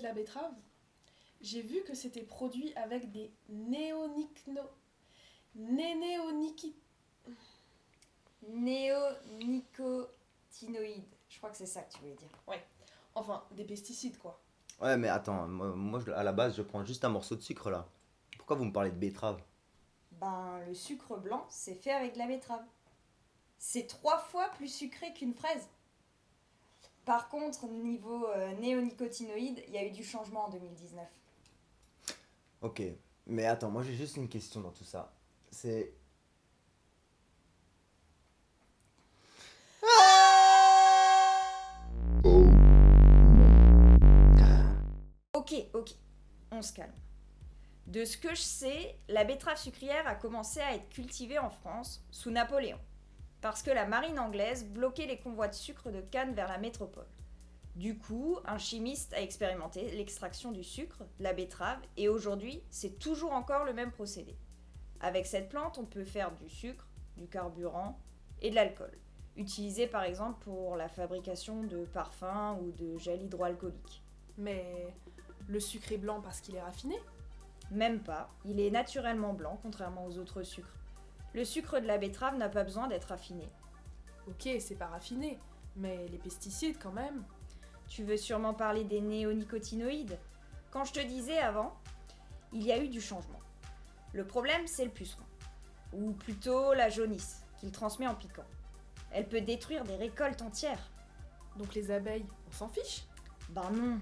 de la betterave, j'ai vu que c'était produit avec des néonicotinoïdes. Néonicotinoïdes. Je crois que c'est ça que tu voulais dire. Ouais, enfin, des pesticides quoi. Ouais, mais attends, à la base, je prends juste un morceau de sucre là. Pourquoi vous me parlez de betterave? Ben, le sucre blanc, c'est fait avec de la betterave. C'est 3 fois plus sucré qu'une fraise. Par contre, niveau néonicotinoïdes, il y a eu du changement en 2019. Ok, mais attends, moi j'ai juste une question dans tout ça. C'est. Ok, on se calme. De ce que je sais, la betterave sucrière a commencé à être cultivée en France sous Napoléon, parce que la marine anglaise bloquait les convois de sucre de canne vers la métropole. Du coup, un chimiste a expérimenté l'extraction du sucre, de la betterave, et aujourd'hui, c'est toujours encore le même procédé. Avec cette plante, on peut faire du sucre, du carburant et de l'alcool, utilisé par exemple pour la fabrication de parfums ou de gel hydroalcoolique. Mais le sucre est blanc parce qu'il est raffiné. Même pas, il est naturellement blanc contrairement aux autres sucres. Le sucre de la betterave n'a pas besoin d'être affiné. Ok, c'est pas raffiné, mais les pesticides quand même. Tu veux sûrement parler des néonicotinoïdes. Quand je te disais avant, il y a eu du changement. Le problème, c'est le puceron, ou plutôt la jaunisse, qu'il transmet en piquant. Elle peut détruire des récoltes entières. Donc les abeilles, on s'en fiche. Ben non.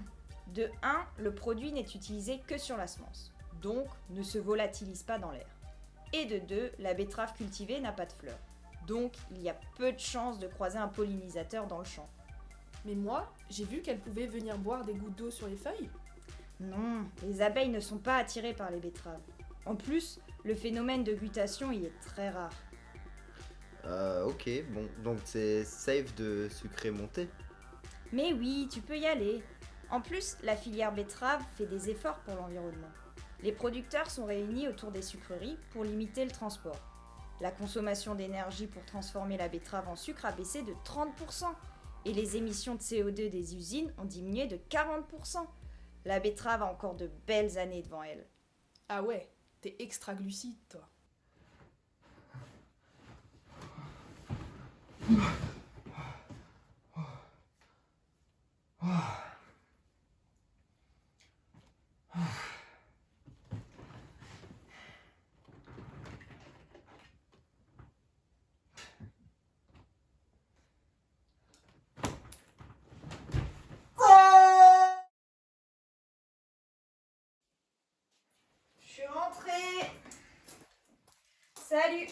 De 1, le produit n'est utilisé que sur la semence, donc ne se volatilise pas dans l'air. Et de 2, la betterave cultivée n'a pas de fleurs, donc il y a peu de chances de croiser un pollinisateur dans le champ. Mais moi, j'ai vu qu'elles pouvaient venir boire des gouttes d'eau sur les feuilles. Non, les abeilles ne sont pas attirées par les betteraves. En plus, le phénomène de guttation y est très rare. Ok, bon, donc c'est safe de sucrer mon thé. Mais oui, tu peux y aller. En plus, la filière betterave fait des efforts pour l'environnement. Les producteurs sont réunis autour des sucreries pour limiter le transport. La consommation d'énergie pour transformer la betterave en sucre a baissé de 30%. Et les émissions de CO2 des usines ont diminué de 40%. La betterave a encore de belles années devant elle. Ah ouais, t'es extra glucide toi. Je suis rentrée. Salut.